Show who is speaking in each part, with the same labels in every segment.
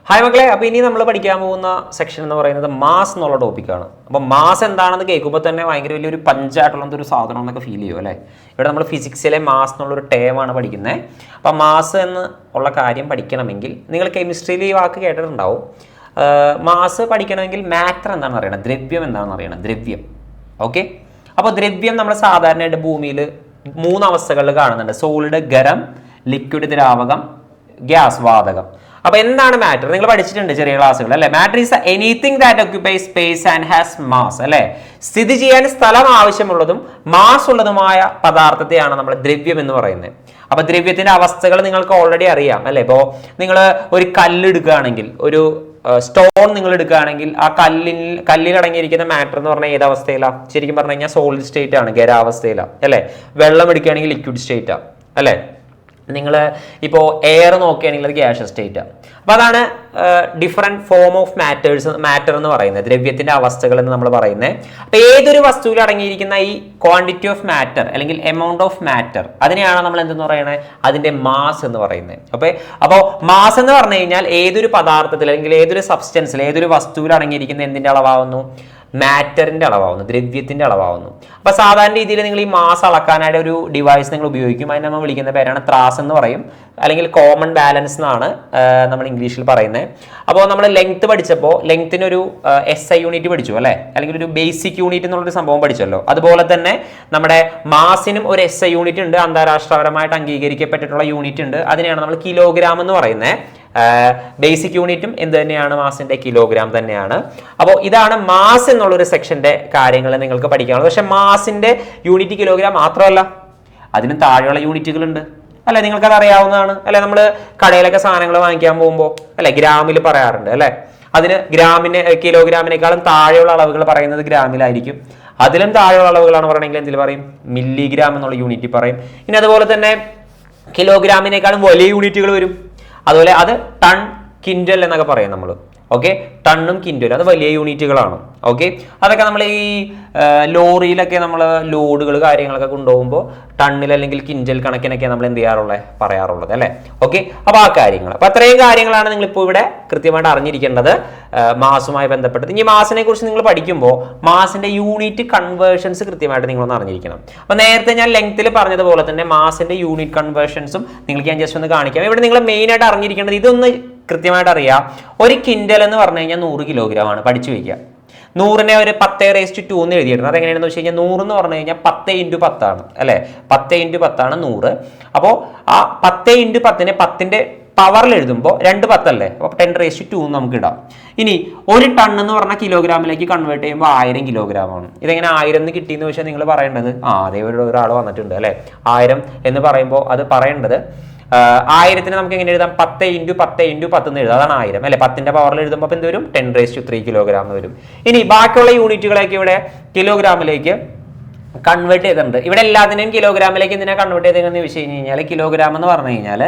Speaker 1: Hi മക്കളെ, അപ്പോൾ ഇനി നമ്മൾ പഠിക്കാൻ പോകുന്ന സെക്ഷൻ എന്ന് പറയുന്നത് മാസ് എന്നുള്ള ടോപ്പിക്കാണ്. അപ്പോൾ മാസ് എന്താണെന്ന് കേൾക്കുമ്പോൾ തന്നെ ഭയങ്കര വലിയൊരു പഞ്ചായിട്ടുള്ള ഒരു സാധനം എന്നൊക്കെ ഫീൽ ചെയ്യും അല്ലേ. ഇവിടെ നമ്മൾ ഫിസിക്സിലെ മാസ് എന്നുള്ളൊരു ടേമാണ് പഠിക്കുന്നത്. അപ്പോൾ മാസ് എന്ന് ഉള്ള കാര്യം പഠിക്കണമെങ്കിൽ നിങ്ങൾ കെമിസ്ട്രിയിൽ ഈ വാക്ക് കേട്ടിട്ടുണ്ടാവും. മാസ് പഠിക്കണമെങ്കിൽ മാറ്റർ എന്താണെന്ന് അറിയണം, ദ്രവ്യം എന്താണെന്ന് അറിയണം, ദ്രവ്യം. ഓക്കെ, അപ്പോൾ ദ്രവ്യം നമ്മൾ സാധാരണയായിട്ട് ഭൂമിയിൽ 3 അവസ്ഥകളിൽ കാണുന്നുണ്ട്: സോളിഡ്, ഖരം, ലിക്വിഡ് ദ്രാവകം, ഗ്യാസ് വാതകം. അപ്പോൾ എന്താണ് മാറ്റർ? നിങ്ങൾ പഠിച്ചിട്ടുണ്ട് ചെറിയ ക്ലാസ്സുകൾ അല്ലേ. Matter is anything that occupies space and has mass അല്ലേ. സ്ഥിതി ചെയ്യാൻ സ്ഥലം ആവശ്യമുള്ളതും മാസ് ഉള്ളതുമായ പദാർത്ഥത്തെയാണ് നമ്മൾ ദ്രവ്യം എന്ന് പറയുന്നത്. അപ്പൊ ദ്രവ്യത്തിന്റെ അവസ്ഥകൾ നിങ്ങൾക്ക് ഓൾറെഡി അറിയാം അല്ലേ. ഇപ്പോൾ നിങ്ങൾ ഒരു കല്ല് എടുക്കുകയാണെങ്കിൽ, ഒരു സ്റ്റോൺ നിങ്ങൾ എടുക്കുകയാണെങ്കിൽ, ആ കല്ലിൽ അടങ്ങിയിരിക്കുന്ന മാറ്റർ എന്ന് പറഞ്ഞാൽ ഏത് അവസ്ഥയിലാണ്? ശരിക്കും പറഞ്ഞു കഴിഞ്ഞാൽ സോളിഡ് സ്റ്റേറ്റ് ആണ്, ഖരാവസ്ഥയിലാണ് അല്ലേ. വെള്ളം എടുക്കുകയാണെങ്കിൽ ലിക്വിഡ് സ്റ്റേറ്റാണ് അല്ലേ. നിങ്ങൾ ഇപ്പോൾ എയർ നോക്കുകയാണെങ്കിൽ അത് ഗ്യാഷ്യസ് സ്റ്റേറ്റാണ്. അപ്പോൾ അതാണ് ഡിഫറെൻറ്റ് ഫോം ഓഫ് മാറ്റർ എന്ന് പറയുന്നത്, ദ്രവ്യത്തിൻ്റെ അവസ്ഥകൾ എന്ന് നമ്മൾ പറയുന്നത്. അപ്പോൾ ഏതൊരു വസ്തുവിൽ അടങ്ങിയിരിക്കുന്ന ഈ ക്വാണ്ടിറ്റി ഓഫ് മാറ്റർ അല്ലെങ്കിൽ എമൗണ്ട് ഓഫ് മാറ്റർ, അതിനെയാണ് നമ്മൾ എന്തെന്ന് പറയുന്നത്, അതിൻ്റെ മാസ് എന്ന് പറയുന്നത്. അപ്പോൾ മാസ് എന്ന് പറഞ്ഞു കഴിഞ്ഞാൽ ഏതൊരു പദാർത്ഥത്തിൽ അല്ലെങ്കിൽ ഏതൊരു സബ്സ്റ്റൻസിൽ, ഏതൊരു വസ്തുവിൽ അടങ്ങിയിരിക്കുന്ന എന്തിൻ്റെ അളവാകുന്നു? മാറ്ററിന്റെ അളവാകുന്നു, ദ്രവ്യത്തിന്റെ അളവാകുന്നു. അപ്പൊ സാധാരണ രീതിയിൽ നിങ്ങൾ ഈ മാസ് അളക്കാനായിട്ട് ഒരു ഡിവൈസ് നിങ്ങൾ ഉപയോഗിക്കും. അതിന് നമ്മൾ വിളിക്കുന്ന പേരാണ് ത്രാസ് എന്ന് പറയും, അല്ലെങ്കിൽ കോമൺ ബാലൻസ് എന്നാണ് നമ്മൾ ഇംഗ്ലീഷിൽ പറയുന്നത്. അപ്പോൾ നമ്മൾ ലെങ്ത് പഠിച്ചപ്പോൾ ലെങ്ത്തിനൊരു SI യൂണിറ്റ് പഠിച്ചു അല്ലേ, അല്ലെങ്കിൽ ഒരു ബേസിക് യൂണിറ്റ് എന്നുള്ളൊരു സംഭവം പഠിച്ചല്ലോ. അതുപോലെ തന്നെ നമ്മുടെ മാസിനും ഒരു SI യൂണിറ്റ് ഉണ്ട്, അന്താരാഷ്ട്രപരമായിട്ട് അംഗീകരിക്കപ്പെട്ടിട്ടുള്ള യൂണിറ്റ് ഉണ്ട്. അതിനെയാണ് നമ്മൾ കിലോഗ്രാം എന്ന് പറയുന്നത്. ബേസിക് യൂണിറ്റും എന്ത് തന്നെയാണ്? മാസിന്റെ കിലോഗ്രാം തന്നെയാണ്. അപ്പോൾ ഇതാണ് മാസ് എന്നുള്ളൊരു സെക്ഷന്റെ കാര്യങ്ങൾ നിങ്ങൾക്ക് പഠിക്കാനുള്ളത്. പക്ഷെ മാസിന്റെ യൂണിറ്റ് കിലോഗ്രാം മാത്രമല്ല, അതിന് താഴെയുള്ള യൂണിറ്റുകളുണ്ട് അല്ലെ. നിങ്ങൾക്കത് അറിയാവുന്നതാണ് അല്ലെ. നമ്മൾ കടയിലൊക്കെ സാധനങ്ങൾ വാങ്ങിക്കാൻ പോകുമ്പോൾ അല്ലെ ഗ്രാമിൽ പറയാറുണ്ട് അല്ലെ. അതിന് കിലോഗ്രാമിനേക്കാളും താഴെയുള്ള അളവുകൾ പറയുന്നത് ഗ്രാമിലായിരിക്കും. അതിലും താഴെയുള്ള അളവുകളാണ് പറയണമെങ്കിൽ എന്തിൽ പറയും? മില്ലിഗ്രാം എന്നുള്ള യൂണിറ്റ് പറയും. ഇനി അതുപോലെ തന്നെ കിലോഗ്രാമിനേക്കാളും വലിയ യൂണിറ്റുകൾ വരും. അതുപോലെ അത് ടൺ, കിൻഡൽ എന്നൊക്കെ പറയും നമ്മൾ. ഓക്കെ, ടണ്ണും കിൻഡലും അത് വലിയ യൂണിറ്റുകളാണ്. ഓക്കെ, അതൊക്കെ നമ്മൾ ഈ ലോറിയിലൊക്കെ നമ്മൾ ലോഡുകൾ കാര്യങ്ങളൊക്കെ കൊണ്ടുപോകുമ്പോൾ ടണ്ണിൽ അല്ലെങ്കിൽ കിൻഡൽ കണക്കിനൊക്കെ നമ്മൾ എന്ത് പറയാറുള്ളത് അല്ലേ. ഓക്കെ, അപ്പോൾ ആ കാര്യങ്ങൾ, അപ്പോൾ അത്രയും കാര്യങ്ങളാണ് നിങ്ങളിപ്പോൾ ഇവിടെ കൃത്യമായിട്ട് അറിഞ്ഞിരിക്കേണ്ടത് മാസുമായി ബന്ധപ്പെട്ടത്. ഇനി മാസിനെ കുറിച്ച് നിങ്ങൾ പഠിക്കുമ്പോൾ മാസിന്റെ യൂണിറ്റ് കൺവേർഷൻസ് കൃത്യമായിട്ട് നിങ്ങളൊന്ന് അറിഞ്ഞിരിക്കണം. അപ്പോൾ നേരത്തെ ഞാൻ ലെങ്ത്തിൽ പറഞ്ഞതുപോലെ തന്നെ മാസിന്റെ യൂണിറ്റ് കൺവേർഷൻസും നിങ്ങൾക്ക് ഞാൻ ജസ്റ്റ് ഒന്ന് കാണിക്കാം. ഇവിടെ നിങ്ങൾ മെയിനായിട്ട് അറിഞ്ഞിരിക്കേണ്ടത് ഇതൊന്ന് കൃത്യമായിട്ട് അറിയാം. ഒരു കിൻഡൽ എന്ന് പറഞ്ഞു കഴിഞ്ഞാൽ 100 കിലോഗ്രാം ആണ്. പഠിച്ചു വയ്ക്കുക. 100നെ ഒരു 10⁻² എന്ന് എഴുതിയിട്ടുണ്ട്. അതെങ്ങനെയാണെന്ന് വെച്ച് കഴിഞ്ഞാൽ 100 എന്ന് പറഞ്ഞു കഴിഞ്ഞാൽ 10×10 ആണ് അല്ലേ. 10×10 ആണ് 100. അപ്പോൾ ആ 10×10നെ 10ന്റെ പവറിൽ എഴുതുമ്പോൾ 2 10 അല്ലേ. അപ്പോൾ 10⁻² നമുക്ക് ഇടാം. ഇനി ഒരു ടൺ എന്ന് പറഞ്ഞാൽ കിലോഗ്രാമിലേക്ക് കൺവേർട്ട് ചെയ്യുമ്പോൾ 1000 കിലോഗ്രാം ആണ്. ഇതെങ്ങനെ 1000 എന്ന് കിട്ടിയെന്ന് വെച്ചാൽ നിങ്ങൾ പറയേണ്ടത് അതേ ഒരാൾ വന്നിട്ടുണ്ട് അല്ലേ. 1000 എന്ന് പറയുമ്പോൾ അത് പറയേണ്ടത് 1000നെ നമുക്ക് എങ്ങനെ എഴുതാം? 10×10×10 എന്ന് എഴുതാം. അതാണ് 1000 അല്ലെ. 10ന്റെ പവറിൽ എഴുതുമ്പോൾ എന്ത് വരും? 10⁻³ കിലോഗ്രാം വരും. ഇനി ബാക്കിയുള്ള യൂണിറ്റുകളൊക്കെ ഇവിടെ കിലോഗ്രാമിലേക്ക് കൺവേർട്ട് ചെയ്തിട്ടുണ്ട്. ഇവിടെ എല്ലാത്തിനെയും കിലോഗ്രാമിലേക്ക് എന്തിനാ കൺവേർട്ട് ചെയ്തതെന്ന് ചോദിച്ചു കഴിഞ്ഞാൽ കിലോഗ്രാം എന്ന് പറഞ്ഞു കഴിഞ്ഞാൽ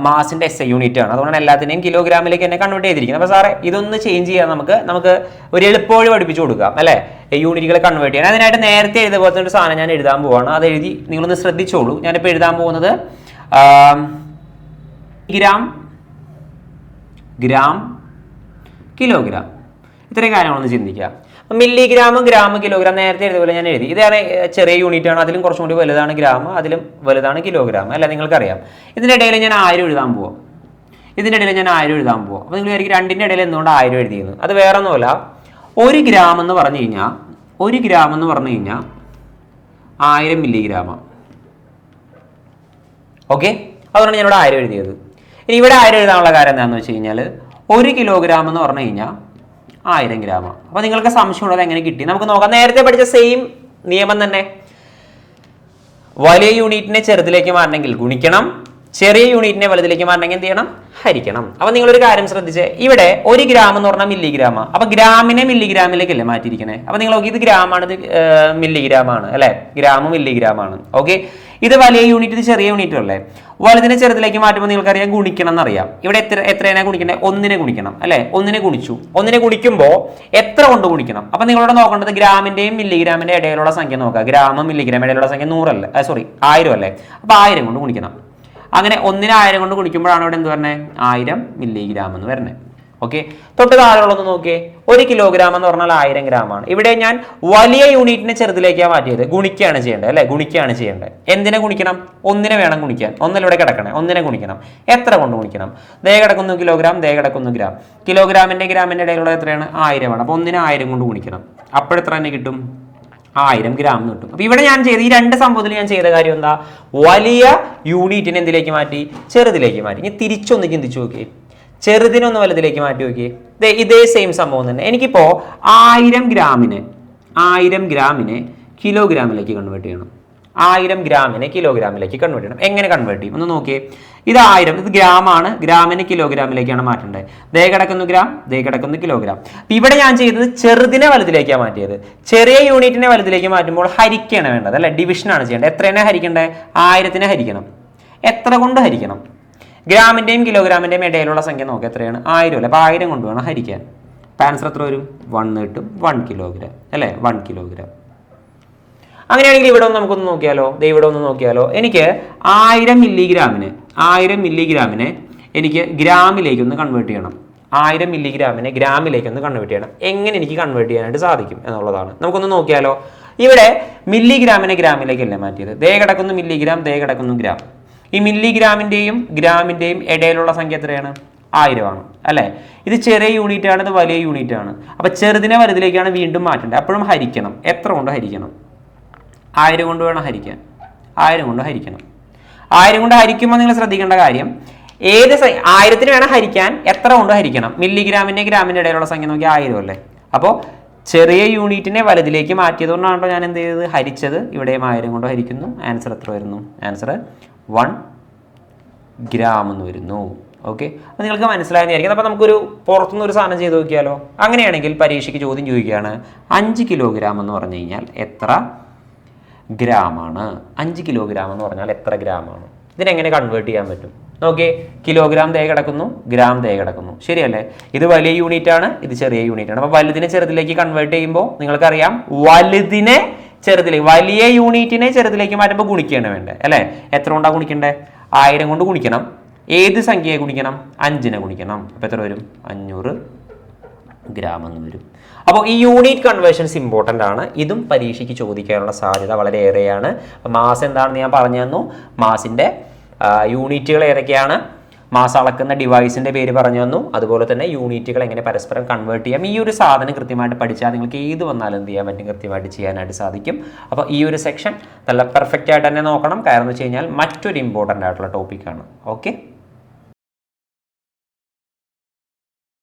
Speaker 1: മാസിന്റെ SI യൂണിറ്റ് ആണ്. അതുകൊണ്ടാണ് എല്ലാത്തിനെയും കിലോഗ്രാമിലേക്ക് തന്നെ കൺവേർട്ട് ചെയ്തിരിക്കുന്നത്. അപ്പോൾ സാറേ ഇതൊന്ന് ചേഞ്ച് ചെയ്യാൻ നമുക്ക് ഒരു എളുപ്പവഴി പഠിപ്പിച്ചു കൊടുക്കാം അല്ലേ, യൂണിറ്റുകളെ കൺവേർട്ട് ചെയ്യാൻ. അതിനായിട്ട് നേരത്തെ എഴുതിയ പോലത്തെ ഒരു സാധനം ഞാൻ എഴുതാൻ പോവാണ്. അത് എഴുതി നിങ്ങളൊന്ന് ശ്രദ്ധിച്ചോളൂ. ഞാനിപ്പോൾ എഴുതാൻ പോകുന്നത് ഗ്രാം, കിലോഗ്രാം, ഇത്രയും കാര്യങ്ങളൊന്ന് ചിന്തിക്കുക. മില്ലിഗ്രാം, ഗ്രാം, കിലോഗ്രാം നേരത്തെ എഴുതിയപോലെ ഞാൻ എഴുതി. ഇതാണ് ചെറിയ യൂണിറ്റ് ആണ്. അതിലും കുറച്ചും കൂടി വലുതാണ് ഗ്രാം, അതിലും വലുതാണ് കിലോഗ്രാം അല്ല. നിങ്ങൾക്കറിയാം. ഇതിൻ്റെ ഇടയിൽ ഞാൻ 1000 എഴുതാൻ പോവാം. അപ്പോൾ നിങ്ങൾ വിചാരിക്കും രണ്ടിൻ്റെ ഇടയിൽ എന്തുകൊണ്ട് 1000 എഴുതിയെന്ന്. അത് വേറെ ഒന്നുമല്ല. 1 ഗ്രാം എന്ന് പറഞ്ഞു കഴിഞ്ഞാൽ 1000 മില്ലിഗ്രാമാണ്. ഓക്കെ, അതുകൊണ്ടാണ് ഞാനിവിടെ 1000 എഴുതിയത്. ഇനി ഇവിടെ 1000 എഴുതാനുള്ള കാര്യം എന്താണെന്ന് വെച്ച് കഴിഞ്ഞാൽ 1 കിലോഗ്രാം എന്ന് പറഞ്ഞു കഴിഞ്ഞാൽ 1000 ഗ്രാമാണ്. അപ്പോൾ നിങ്ങൾക്ക് സംശയമുള്ളത് എങ്ങനെ കിട്ടി? നമുക്ക് നോക്കാം. നേരത്തെ പഠിച്ച സെയിം നിയമം തന്നെ. വലിയ യൂണിറ്റിനെ ചെറുതിലേക്ക് മാറണമെങ്കിൽ ഗുണിക്കണം, ചെറിയ യൂണിറ്റിനെ വലുതിലേക്ക് മാറണമെങ്കിൽ എന്ത് ചെയ്യണം? ഹരിക്കണം. അപ്പോൾ നിങ്ങളൊരു കാര്യം ശ്രദ്ധിച്ചേ. ഇവിടെ 1 ഗ്രാം എന്ന് പറഞ്ഞാൽ മില്ലിഗ്രാമാണ്. അപ്പോൾ ഗ്രാമിനെ മില്ലിഗ്രാമിലേക്കല്ലേ മാറ്റിയിരിക്കണേ. അപ്പോൾ നിങ്ങൾ നോക്കി, ഇത് ഗ്രാമാണ്, ഇത് മില്ലിഗ്രാമാണ് അല്ലേ. ഗ്രാമും മില്ലിഗ്രാമാണ്. ഓക്കെ, ഇത് വലിയ യൂണിറ്റ്, ഇത് ചെറിയ യൂണിറ്റ് അല്ലേ. വലുതിനെ ചെറുതിലേക്ക് മാറ്റുമ്പോൾ നിങ്ങൾക്കറിയാം ഗുണിക്കണം എന്നറിയാം. ഇവിടെ എത്രയാണ് ഗുണിക്കേണ്ടത്? 1നെ ഗുണിക്കണം അല്ലേ. 1നെ ഗുണിച്ചു. 1നെ ഗുണിക്കുമ്പോൾ എത്ര കൊണ്ട് ഗുണിക്കണം? അപ്പം നിങ്ങളോട് നോക്കേണ്ടത് ഗ്രാമിന്റെയും മില്ലിഗ്രാമിന്റെ ഇടയിലുള്ള സംഖ്യ നോക്കുക. ഗ്രാമും മില്ലിഗ്രാം ഇടയിലുള്ള സംഖ്യ 100 അല്ലേ, 1000 അല്ലേ. അപ്പോൾ 1000 കൊണ്ട് ഗുണിക്കണം. അങ്ങനെ 1,1000 കൊണ്ട് ഗുണിക്കുമ്പോഴാണ് ഇവിടെ എന്ത് പറഞ്ഞത് 1000 മില്ലിഗ്രാം എന്ന് വരുന്നത്. ഓക്കെ, തൊട്ട് താഴെയുള്ളത് നോക്കിയേ, 1 കിലോഗ്രാം എന്ന് പറഞ്ഞാൽ 1000 ഗ്രാം ആണ്. ഇവിടെ ഞാൻ വലിയ യൂണിറ്റിനെ ചെറുതിലേക്കാണ് മാറ്റിയത്. ഗുണിക്കുകയാണ് ചെയ്യേണ്ടത് അല്ലെ, ഗുണിക്കുകയാണ് ചെയ്യേണ്ടത്. എന്തിനെ ഗുണിക്കണം? 1നെ വേണം ഗുണിക്കാൻ. 1 ഇവിടെ കിടക്കണേ, 1നെ ഗുണിക്കണം. എത്ര കൊണ്ട് ഗുണിക്കണം? ദേ കിടക്കുന്നു കിലോഗ്രാം, ദേ കിടക്കുന്നു ഗ്രാം. കിലോഗ്രാമിന്റെ ഗ്രാമിന്റെ ഇടയിലുള്ള എത്രയാണ്? 1000 ആണ്. അപ്പൊ 1നെ 1000 കൊണ്ട് ഗുണിക്കണം. അപ്പോഴെത്ര തന്നെ കിട്ടും? 1000 ഗ്രാം എന്ന് കിട്ടും. അപ്പൊ ഇവിടെ ഞാൻ ചെയ്ത ഈ രണ്ട് സംഭവത്തിൽ ഞാൻ ചെയ്ത കാര്യം എന്താ? വലിയ യൂണിറ്റിനെ എന്തിലേക്ക് മാറ്റി? ചെറുതിലേക്ക് മാറ്റി. ഇനി തിരിച്ചൊന്ന് ചിന്തിച്ചു നോക്കിയേ, ചെറുതിനൊന്ന് വലുതിലേക്ക് മാറ്റി നോക്കിയേ. ഇതേ സെയിം സംഭവം തന്നെ. എനിക്കിപ്പോ 1000 ഗ്രാമിനെ കിലോഗ്രാമിലേക്ക് കൺവേർട്ട് ചെയ്യണം. 1000 ഗ്രാമിനെ കിലോഗ്രാമിലേക്ക് കൺവേർട്ട് ചെയ്യണം. എങ്ങനെ കൺവേർട്ട് ചെയ്യും ഒന്ന് നോക്കിയേ. ഇത് 1000, ഇത് ഗ്രാമാണ്, ഗ്രാമിനെ കിലോഗ്രാമിലേക്കാണ് മാറ്റേണ്ടത്. ദേ കിടക്കുന്നു ഗ്രാം, ദേ കിടക്കുന്നു കിലോഗ്രാം. ഇവിടെ ഞാൻ ചെയ്തത് ചെറുതിനെ വലുതിലേക്കാണ് മാറ്റിയത്. ചെറിയ യൂണിറ്റിനെ വലുതിലേക്ക് മാറ്റുമ്പോൾ ഹരിക്കുകയാണ് വേണ്ടത് അല്ലെ, ഡിവിഷനാണ് ചെയ്യേണ്ടത്. എത്രയാണ് ഹരിക്കേണ്ടത്? 1000നെ ഹരിക്കണം. എത്ര കൊണ്ട് ഹരിക്കണം? ഗ്രാമിന്റെയും കിലോഗ്രാമിന്റെയും ഇടയിലുള്ള സംഖ്യ നോക്കുക, എത്രയാണ്? 1000 അല്ലേ. അപ്പൊ 1000 കൊണ്ട് വേണം ഹരിക്കാൻ. ആൻസർ എത്ര വരും? 1 കിട്ടും. 1 കിലോഗ്രാം അല്ലേ, 1 കിലോഗ്രാം. അങ്ങനെയാണെങ്കിൽ ഇവിടെ ഒന്ന് നമുക്കൊന്ന് നോക്കിയാലോ. ഇവിടെ ഒന്ന് നോക്കിയാലോ. എനിക്ക് 1000 മില്ലിഗ്രാമിനെ എനിക്ക് ഗ്രാമിലേക്ക് ഒന്ന് കൺവേർട്ട് ചെയ്യണം. 1000 മില്ലിഗ്രാമിനെ ഗ്രാമിലേക്ക് ഒന്ന് കൺവേർട്ട് ചെയ്യണം. എങ്ങനെ എനിക്ക് കൺവേർട്ട് ചെയ്യാനായിട്ട് സാധിക്കും എന്നുള്ളതാണ്. നമുക്കൊന്ന് നോക്കിയാലോ. ഇവിടെ മില്ലിഗ്രാമിനെ ഗ്രാമിലേക്കല്ലേ മാറ്റിയത്. ദേ കിടക്കുന്നു മില്ലിഗ്രാം, ദേ കിടക്കുന്നു ഗ്രാം. ഈ മില്ലിഗ്രാമിന്റെയും ഗ്രാമിന്റെയും ഇടയിലുള്ള സംഖ്യ എത്രയാണ്? 1000 ആണ് അല്ലെ. ഇത് ചെറിയ യൂണിറ്റ് ആണ്, ഇത് വലിയ യൂണിറ്റ് ആണ്. അപ്പൊ ചെറുതിനെ വലുതിലേക്കാണ് വീണ്ടും മാറ്റേണ്ടത്. അപ്പോഴും ഹരിക്കണം. എത്ര കൊണ്ട് ഹരിക്കണം? 1000 കൊണ്ട് വേണം ഹരിക്കാൻ. 1000 കൊണ്ട് ഹരിക്കണം. 1000 കൊണ്ട് ഹരിക്കുമ്പോൾ നിങ്ങൾ ശ്രദ്ധിക്കേണ്ട കാര്യം, 1000ന് വേണം ഹരിക്കാൻ, എത്ര കൊണ്ട് ഹരിക്കണം? മില്ലിഗ്രാമിന്റെ ഗ്രാമിന്റെ ഇടയിലുള്ള സംഖ്യ നോക്കി 1000 അല്ലേ. അപ്പോൾ ചെറിയ യൂണിറ്റിനെ വലുതിലേക്ക് മാറ്റിയതുകൊണ്ടാണല്ലോ ഞാൻ എന്ത് ചെയ്തത്? ഹരിച്ചത്. ഇവിടെയും 1000 കൊണ്ട് ഹരിക്കുന്നു. ആൻസർ എത്ര വരുന്നു? ആൻസർ 1 ഗ്രാം എന്ന് വരുന്നു. ഓക്കെ, അപ്പോൾ നിങ്ങൾക്ക് മനസ്സിലായെന്നായിരിക്കും. അപ്പോൾ നമുക്കൊരു പുറത്തുനിന്ന് ഒരു സാധനം ചെയ്ത് നോക്കിയാലോ. അങ്ങനെയാണെങ്കിൽ പരീക്ഷയ്ക്ക് ചോദ്യം ചോദിക്കുകയാണ്, 5 കിലോഗ്രാം എന്ന് പറഞ്ഞു കഴിഞ്ഞാൽ എത്ര ഗ്രാമാണ്? 5 കിലോഗ്രാം എന്ന് പറഞ്ഞാൽ എത്ര ഗ്രാമാണ്? ഇതിനെങ്ങനെ കൺവേർട്ട് ചെയ്യാൻ പറ്റും? നോക്കിയേ, കിലോഗ്രാം ദേ കിടക്കുന്നു, ഗ്രാം ദേ കിടക്കുന്നു, ശരിയല്ലേ? ഇത് വലിയ യൂണിറ്റ് ആണ്, ഇത് ചെറിയ യൂണിറ്റ് ആണ്. അപ്പോൾ വലുതിനെ ചെറുതിലേക്ക് കൺവേർട്ട് ചെയ്യുമ്പോൾ നിങ്ങൾക്കറിയാം, വലുതിനെ ചെറുതിലേക്ക്, വലിയ യൂണിറ്റിനെ ചെറുതിലേക്ക് മാറ്റുമ്പോൾ ഗുണിക്കുകയാണ് വേണ്ടത് അല്ലേ. എത്ര കൊണ്ടാണ് ഗുണിക്കേണ്ടത്? 1000 കൊണ്ട് ഗുണിക്കണം. ഏത് സംഖ്യയെ ഗുണിക്കണം? 5നെ ഗുണിക്കണം. അപ്പോൾ എത്ര വരും? 500 ഗ്രാം എന്ന് വരും. അപ്പോൾ ഈ യൂണിറ്റ് കൺവേർഷൻസ് ഇമ്പോർട്ടൻ്റ് ആണ്. ഇതും പരീക്ഷയ്ക്ക് ചോദിക്കാനുള്ള സാധ്യത വളരെ ഏറെയാണ്. മാസ് എന്താണെന്ന് ഞാൻ പറഞ്ഞു തന്നു. മാസിൻ്റെ യൂണിറ്റുകൾ ഏതൊക്കെയാണ്, മാസ് അളക്കുന്ന ഡിവൈസിൻ്റെ പേര് പറഞ്ഞു തന്നു. അതുപോലെ തന്നെ യൂണിറ്റുകൾ എങ്ങനെ പരസ്പരം കൺവേർട്ട് ചെയ്യാം. ഈ ഒരു സാധനം കൃത്യമായിട്ട് പഠിച്ചാൽ നിങ്ങൾക്ക് ഏത് വന്നാലും എന്ത് ചെയ്യാൻ പറ്റും? കൃത്യമായിട്ട് ചെയ്യാനായിട്ട് സാധിക്കും. അപ്പോൾ ഈ ഒരു സെക്ഷൻ നല്ല പെർഫെക്റ്റ് ആയിട്ട് തന്നെ നോക്കണം. കാരണം എന്ന് വെച്ച് കഴിഞ്ഞാൽ മറ്റൊരു ഇമ്പോർട്ടൻ്റ് ആയിട്ടുള്ള ടോപ്പിക്കാണ്. ഓക്കെ.